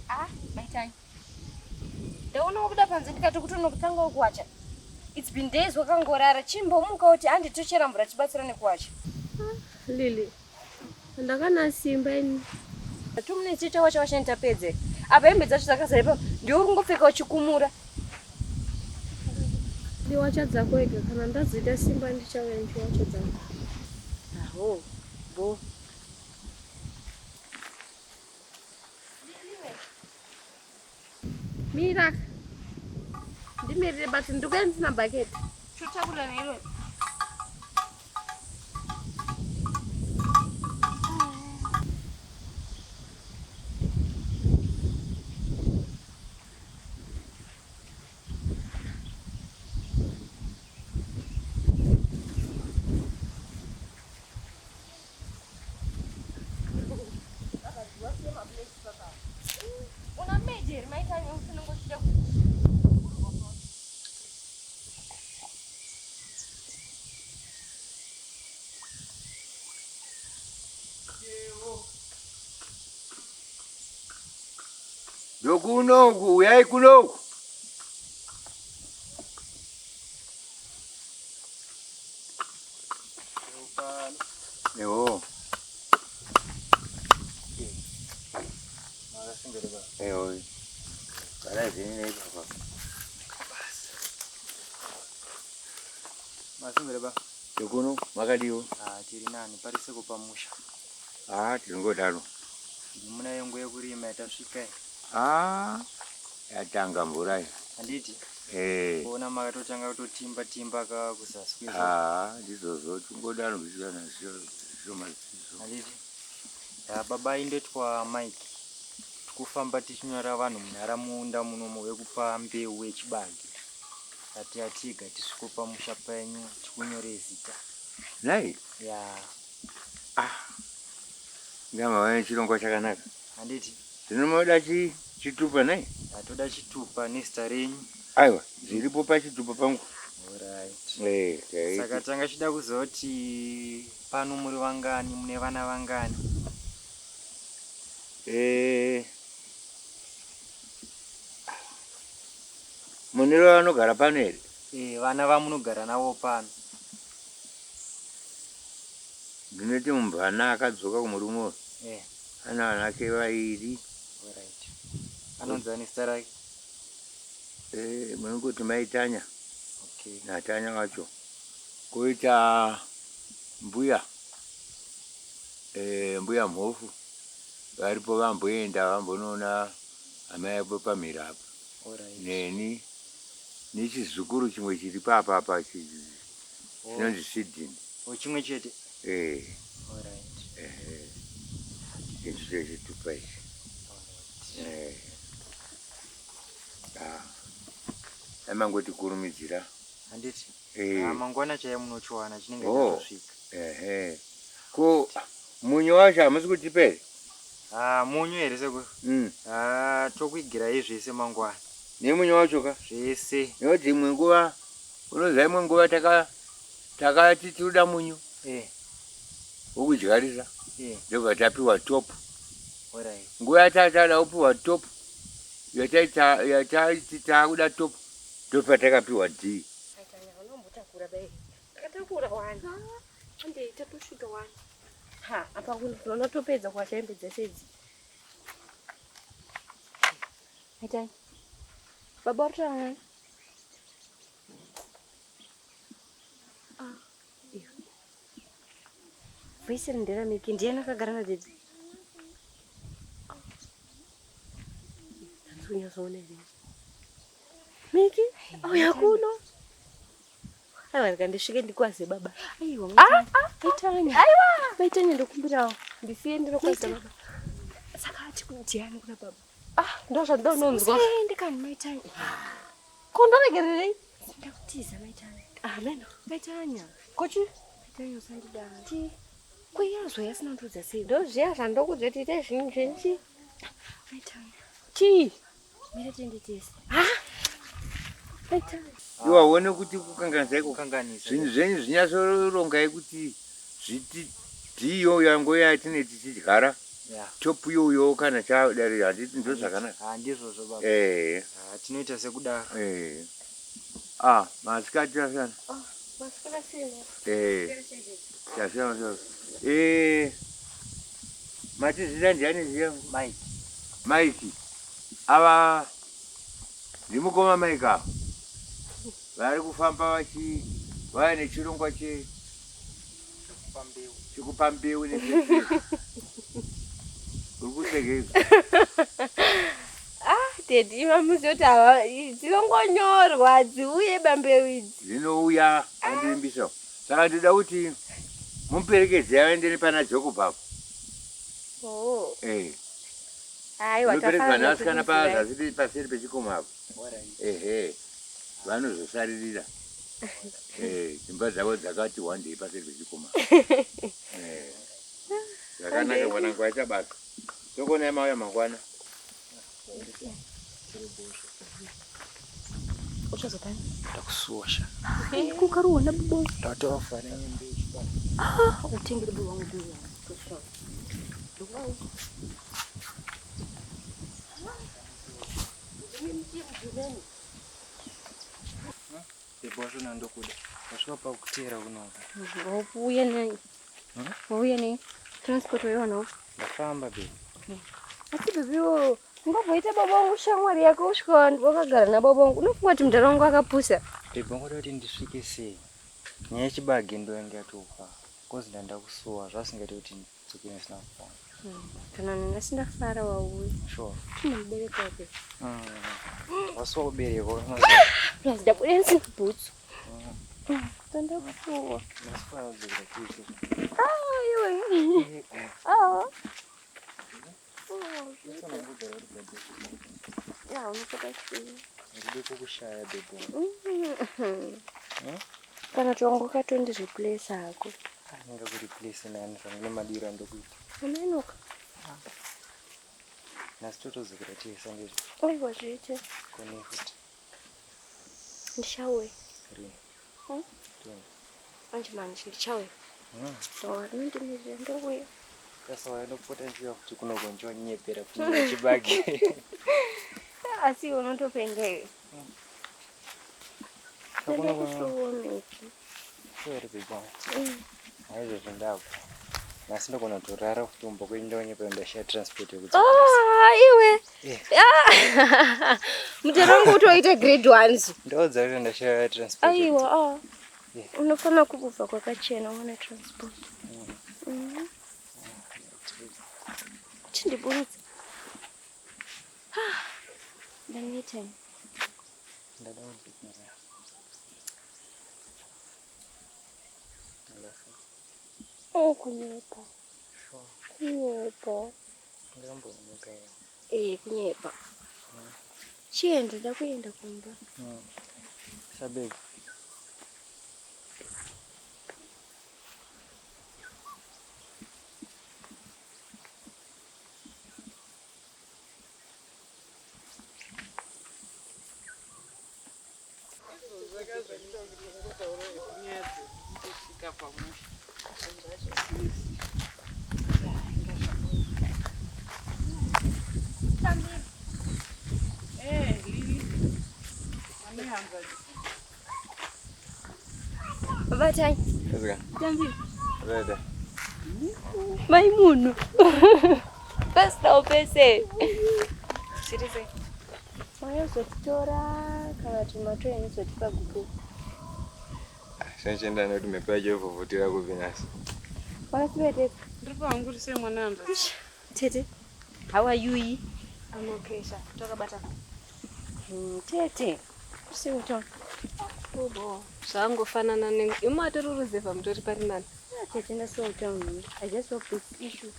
Ah, Maitani. Ndaona kubuda panze ndikati kuti unokutanga kuwacha. It's been days wakangorara chimbomuka kuti anditochera mvura chibatsira nekuwacha. Lili. Ndakana simba ini. Tumune chita wacha nitapedze. Apa hembe dzacho dzakazara ipapo ndio uri kungopfeka uchikumura. Ndiwacha dzako ega kana ndazoita simba ndichauya ndiwacha dzako. Aho, bo. Mira. Ndimirire bati ndikuenda na bucket. Chotakula nero. Una major, Maitani, unongochita Dokunoku, uyai kunoku. Ewo. Ewo. Bara zini nei baba. Masungereba. Dokuno makadiwo. Tiri nani parise kupamusha. Tiringodaro. Muna yengu yekurima yatasvika. Yatanga mvura iyi. Handiti? Kuona makatotanga kutotimba ka kuzasi kwezvo. Ndizvozvo tingodaro zvisiyana zvishoma zvisizvo. Handiti? Baba indotwa Mike. Tikufamba tichinyora vanhu munharaunda munomu wekupa mbeu yechibage. Atiga tisvikopa musha penyu tikunyore zita. Nai? Ya. Ngama waye chirongwa chakanaka. Handiti? Tinomoda chitupa nai? Toda chitupa nezita renyu. Aiwa, zviripo pachitupa pangu. Alright. Saka tanga chida kuzoti pano muri vangani, mune vana vangani? Muniro vanogara pano here? Vana vamunogara navo pano. Ndinoti mumbana akadzoka kumurume. Ana vanake vairi. Alright. Anonzi zita rake? Munongoti Maitanya. Okay. Natanya wacho. Koita mbuya. Mbuya mhofu. Varipo vamboenda vambonoona amai avo pamhiri apa. Alright. Neni nechizukuru chimwe chiri papa chinonzi Sydney. Chimwe chete? Alright. Icho chitupa ichi. Amangoti kurumidzira. Handiti? Mangwana chaya munochiwana chinenge chasvika. Ko munyu wacho hamusi kutipa here? Munyu here seko? Tokuigira zvese mangwana. Nemunyu wacho ka? Zvese. Nekuti imwe nguva unoziva imwe nguva takati tinoda munyu wokudyarisa ndobva tapiwa top. Nguva yatatada kupiwa top yataiti takuda top ndopa takapiwa D. Apa unotopedza kuwacha hembe dzese idzi. Maitani. Baba utanga. Vese ndera miki ndiye nakagara nadzi. Tanzunya zone ri. Miki? Yakuno. Aiwa ngandisvike ndikwaze baba. Aiwa Maitani. Aiwa Maitani ndokumbirawo. Ndisiye ndinokwaza baba. Saka ati kudziani kuna baba. Ndozvandononzwa. Ndikani Maitani. Kondoregererei? Ndakutiza Maitani. Meno. Maitani. Kochi? Maitani usandidana. Kuyazwa yasina ndudza sei. Ndozviya zvandokudza kuti ite zvinhu zvenchi. Maitani. Mira tendetese. Maitani. Iwa wone kuti kukanganisa kukanganisa. Zvinhu zvenyu zvinyasorongai kuti zviti ndiyo yango yatine tichidyara. Yeah. Top yo kana cha dari handiti ndo zvakanaka. Handizvo baba. Tinoita sekudaro. Masikati sana. Masikati sina. Chasema. Mati zina ndiani ziya? Mike. Ava ndimukoma Mike ava. Vari kufamba vaine chirongwa chekupa mbeu Teddy mamuzoti ava dzinongonyorwa dziuye bambeu idzi. Dzinouya andirimbisa. Saka ndoda kuti muperekedze aende pana Joko baba. Aiwa tafanira nasikana pazasi paseri pechikomo apo. Vanozosaririra. Dzimba dzavo dzakati wandei paseri pechikomo. Zvakanaka mwanangu achabasa. Tokona mauya mangwana. Uchazopani? Ndakusuwasha. Kukaruona bubo. Ndatofa nembe. Utengere bubo wangu bubo. Bebosho nandokuda. Wasvika pakutera kunoka. Wauya nei? Wauya nei? Transport waiwanawo? Ndafamba bebe. Asi bebiwo, ungabvaita baba wangu shamwari yako usvika wakagara nababa wangu. Unofunga kuti mundara wangu akapusa? Bebe ngoda kuti ndisvike sei. Nyaya yechibage ndoinge yatofa. Kozi ndandakusuwa zvasingati kuti ndidzokere ndisina kufara. Kana nina sindafara wauya. Sure. Chinomubereka wake. Wasuwa kubereka. Plus ndabuda ndisina bhutsu. Ndandakusuwa. Ndaswara kudzokera kuicho. Iwe. Ya, unopata chii. Ndide kukushaya bebe. Kana tongo katondiriplace hako. Ndingakureplace nani zvane madiro andokuita. Unonoka. Nasi totozokera tiisa ndizvo. Aiwa zviite. Kone futi. Ndichauya. Rini. Manje manje ndichauya. Ndinondimirira ndouya. Kasawa ndopota nchiya kuti kunogonjwa nyepera kunyanya chibage. Asi unotopenga iwe. Ndakusuwoneki. Sori bebe. Haizvo ndako. Nasi ndogona kutorara kutombo kuenda nyepera ndashaya transport yekuti. Iwe. Mutero wangu utoita grade 1. Ndodza kuti ndashaya transport. Aiwa, unofana kubva kwakachena uone transport. Chindiburutsa. Ndanoita. Kunyepa. Kunyepa. Kunyepa. Chienda ndakuenda kumba. Sabeki. Batai. Kazika. Jambi. Rada. Maimuno. Basta upese. Sirize. Maya zotora kana tumatweni zotipa gugu. Shanchenda noti mepaje vuvutira kuvinasi. Wanasibete. Ndiripo wangu rise mwananza. Tete. How are you? I'm okay, sir. Toka bata. Tete. Usiuto. Bobo. Zvangofanana nemi. Imatororozeva mutori pari nani. Tete ndasouta munhu. I just hope this issue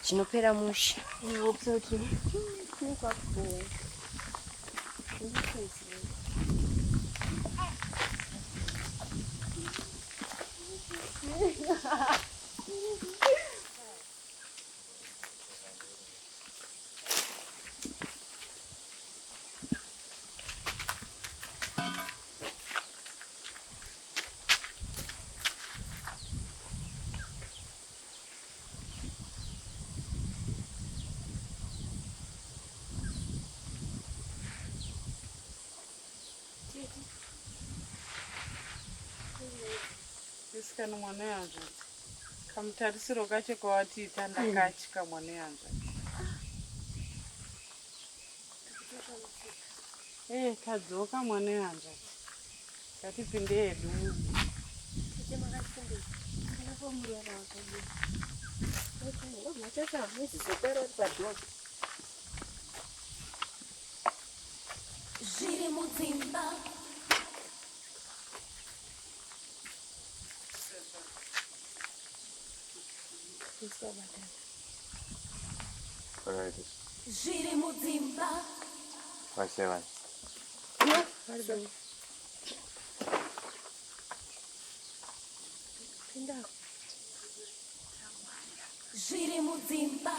chinopera musha. I hope so too. Nikwakuboa. ndakatya nomwana wehanzvadzi. Kamutarisiro kacho kawatiita ndakatya mwana wehanzvadzi. Kadzoka mwana wehanzvadzi. Ngatipinde hedu. Zvirimudzimba. Zvirimudzimba. Vasevan. Zvirimudzimba. Zvirimudzimba.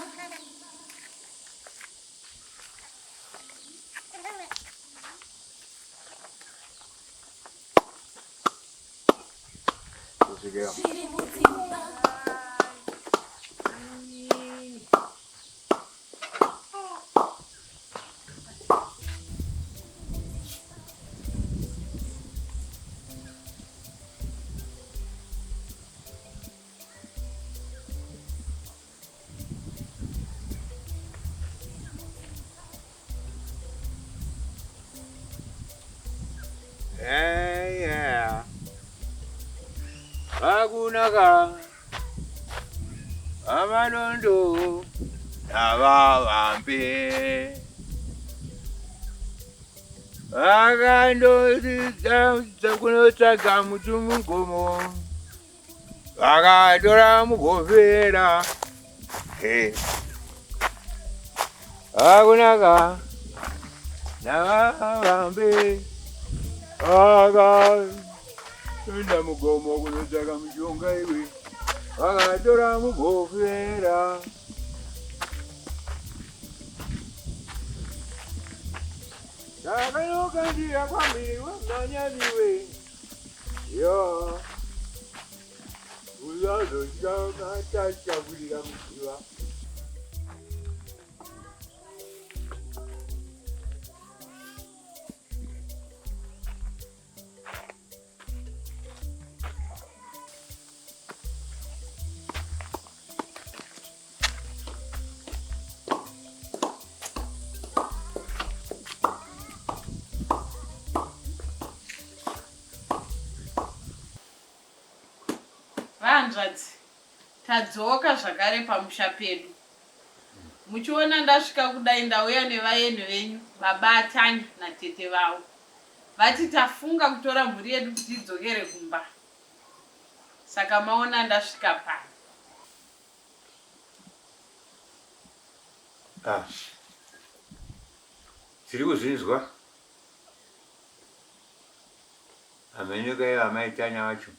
Yeah. Akunaka. Amalondo. Navavambe. Akandozidza kunotsvaga muti mugomo. Akatora mugovera. Akunaka. Navavambe. Akaenda mugomo kunotsvaga mushonga iwe. Akatora mugovera. Ndakanoka ndiya kwambiri wamanyaniwe. Yo. Uzazosvika tachakurira mudziva. Hanzvadzi, tadzoka zvakare pamusha pedu. Muchiona ndasvika kudai ndauya nevaeni venyu, baba Atanya natete vavo. Vati tafunga kutora mhuri yedu kuti idzokere kumba. Saka maona ndasvika pano. Tiri kuzvinzwa. Amenyoka ivo amaitanya vacho.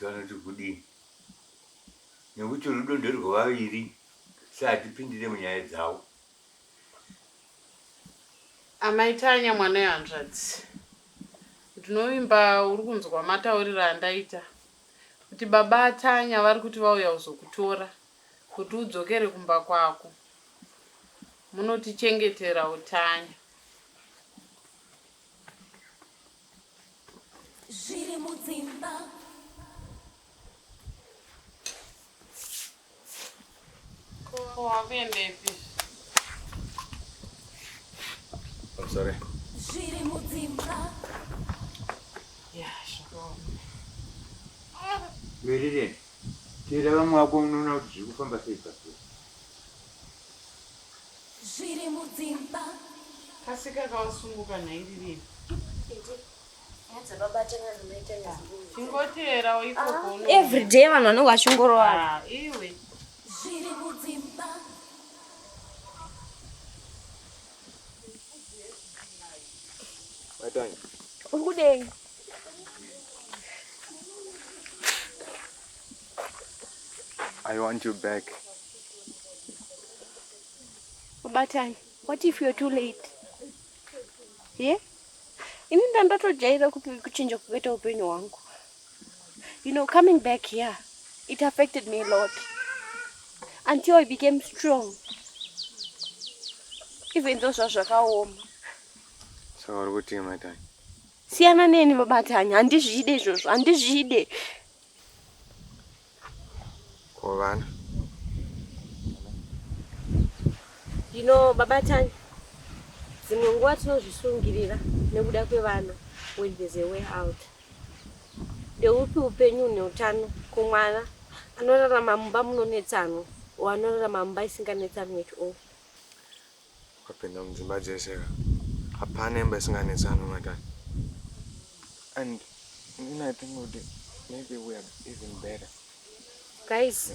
Vanoti kudii. Nekuti rudo nderwevaviri. Satipindire munyaya dzavo. Amaitanya mwana wehanzvadzi. Ndinovimba uri kunzwa matauriro andaita. Kuti baba Atanya vari kuti vauya kuzokutora. Kuti udzokere kumba kwako. Munotichengetera utanya. Zvirimudzimba. Wakuendepi? I'm sorry. Zvirimudzimba. Verire. Tera vamwe wako munoona kuti zviri kufamba sei pasi. Zvirimudzimba. Kasika kawasunguka nhairiri. Chingotera ikoko. Every day vanhu vanenge vachingorova. Iwe. Zvirimudzimba. Atanya. Ukudei. I want you back. Batani, what if you're too late? Yeah? Ini ndatojaira kuchinja kukaita upenyu hwangu. You know, coming back here, it affected me a lot. Until I became strong. Even though zvakaoma. So what would you my time? Siyana neni vabatani, handizvide izvozvo, handizvide. Kovana. Babatani, dzimwe nguva tinozvisungirira nekuda kwevana when there's a way out. Ndeupi upenyu une utano kumwana anorarama mumba munonetsano anorarama mumba isinganetsano at all. Wapinda mudzimba dzese hapana imba isinganetsano matani. And I think maybe we are even better. Guys,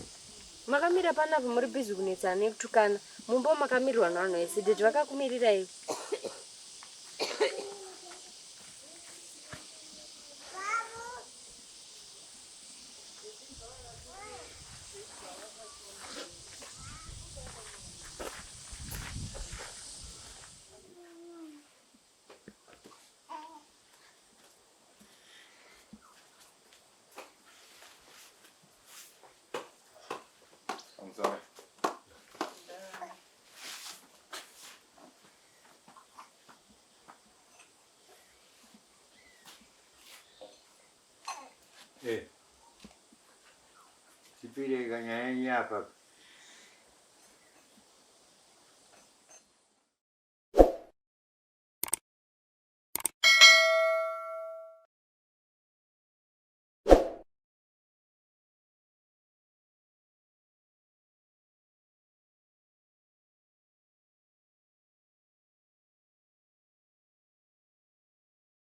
makamira panapa muri busy kunetsana nekutukana. Mumba makamirirwa navanhu vese. Did vakakumirirai? I'm sorry. Chipire kanyanya apa.